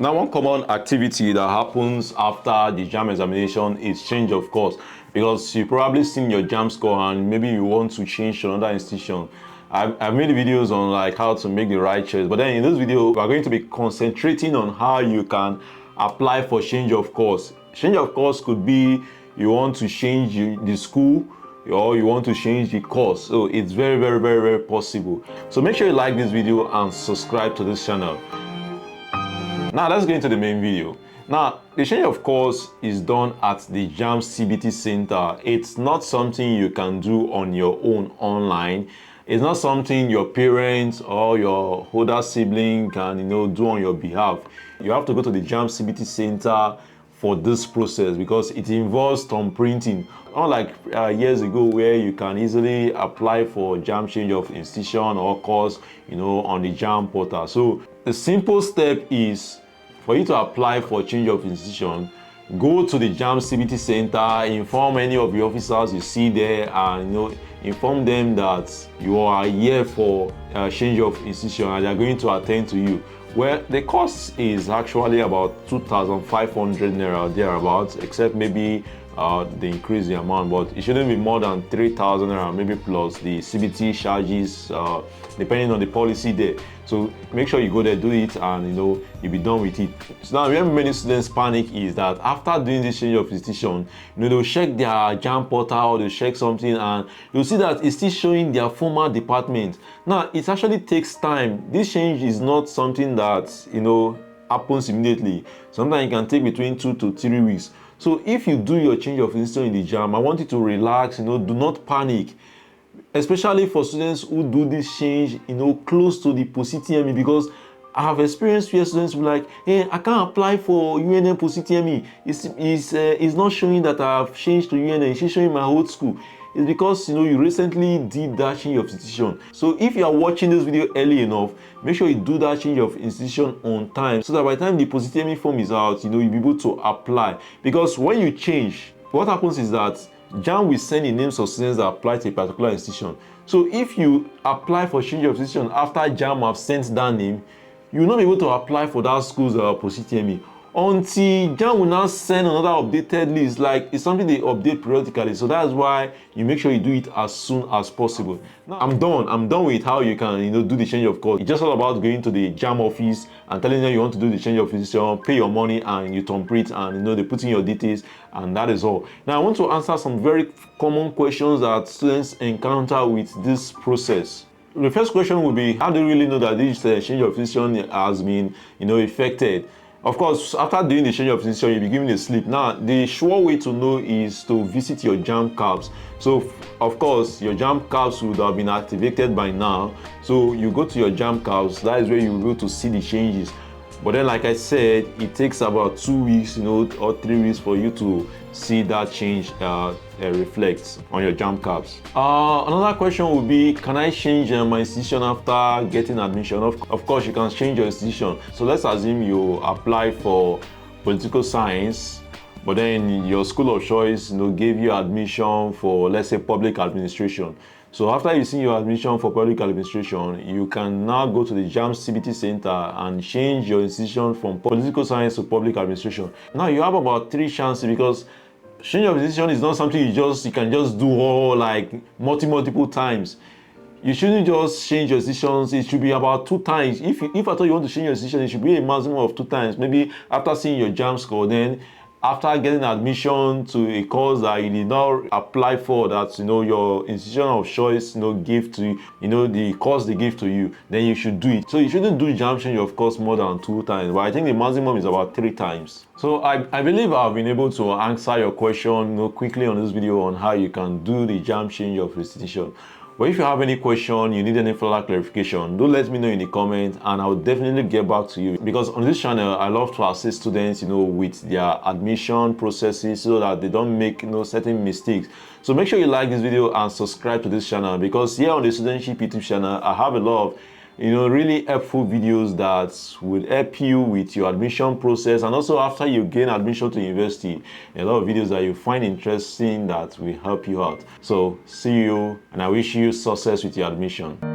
Now, one common activity that happens after the JAMB examination is change of course, because you've probably seen your JAMB score and maybe you want to change to another institution. I've made videos on like how to make the right choice, but then in this video we're going to be concentrating on how you can apply for change of course. Change of course could be you want to change the school or you want to change the course, so it's very possible. So make sure you like this video and subscribe to this channel. Now let's get into the main video. Now, the change of course is done at the JAMB CBT Center. It's not something you can do on your own online. It's not something your parents or your older sibling can do on your behalf. You have to go to the JAMB CBT Center for this process because it involves thumb printing. Unlike years ago where you can easily apply for JAMB change of institution or course on the JAMB portal. So the simple step is for you to apply for change of institution, go to the JAMB CBT Center, inform any of the officers you see there, and inform them that you are here for change of institution and they are going to attend to you. Well, the cost is actually about 2,500 naira thereabouts, except maybe they increase the amount, but it shouldn't be more than 3,000 naira, maybe plus the CBT charges, depending on the policy there. So make sure you go there, do it, and you'll be done with it. So now, where many students panic is that after doing this change of institution, they'll check their JAMB portal or they'll check something and you'll see that it's still showing their former department. Now, it actually takes time. This change is not something that happens immediately. Sometimes it can take between 2 to 3 weeks. So if you do your change of institution in the JAMB, I want you to relax, do not panic. Especially for students who do this change, close to the post-CTME, because I have experienced where students will be like, hey, I can't apply for UNN post-CTME. It's not showing that I've changed to UNN, it's showing my old school. It's because you recently did that change of institution. So if you are watching this video early enough, make sure you do that change of institution on time so that by the time the post-CTME form is out, you'll be able to apply. Because when you change, what happens is that JAMB will send the names of students that apply to a particular institution. So if you apply for change of institution after JAMB have sent that name, you will not be able to apply for that school's post-CTME until JAMB will now send another updated list. Like, it's something they update periodically, so that's why you make sure you do it as soon as possible. Now I'm done with how you can do the change of course. It's just all about going to the JAMB office and telling them you want to do the change of institution, pay your money, and you thumb print, and they put in your details, and that is all. Now I want to answer some very common questions that students encounter with this process. The first question will be, how do you really know that this change of institution has been effected? Of course, after doing the change of institution, you'll be given a slip. Now, the sure way to know is to visit your JAMB cabs. So, of course, your JAMB cabs would have been activated by now. So, you go to your JAMB cabs, that is where you will go to see the changes. But then, like I said, it takes about 2 weeks, or 3 weeks for you to see that change reflects on your JAMB cabs. Another question would be, can I change my institution after getting admission? Of course, you can change your institution. So let's assume you apply for political science, but then your school of choice gave you admission for, let's say, public administration. So after you see your admission for public administration, you can now go to the JAMB CBT Center and change your institution from political science to public administration. Now you have about 3 chances, because change of institution is not something you can just do all like multiple times. You shouldn't just change your institutions. It should be about 2 times. If at all you want to change your institution, it should be a maximum of 2 times. Maybe after seeing your JAMB score, then after getting admission to a course that you did not apply for, that your institution of choice give to you, the course they give to you, then you should do it. So you shouldn't do JAMB change of course more than 2 times, but I think the maximum is about 3 times. So I believe I've been able to answer your question quickly on this video on how you can do the JAMB change of institution. But if you have any question, you need any further clarification, do let me know in the comments and I'll definitely get back to you. Because on this channel, I love to assist students, with their admission processes so that they don't make certain mistakes. So make sure you like this video and subscribe to this channel, because here on the Studentship YouTube channel, I have a lot of really helpful videos that will help you with your admission process, and also after you gain admission to university, a lot of videos that you find interesting that will help you out. So see you, and I wish you success with your admission.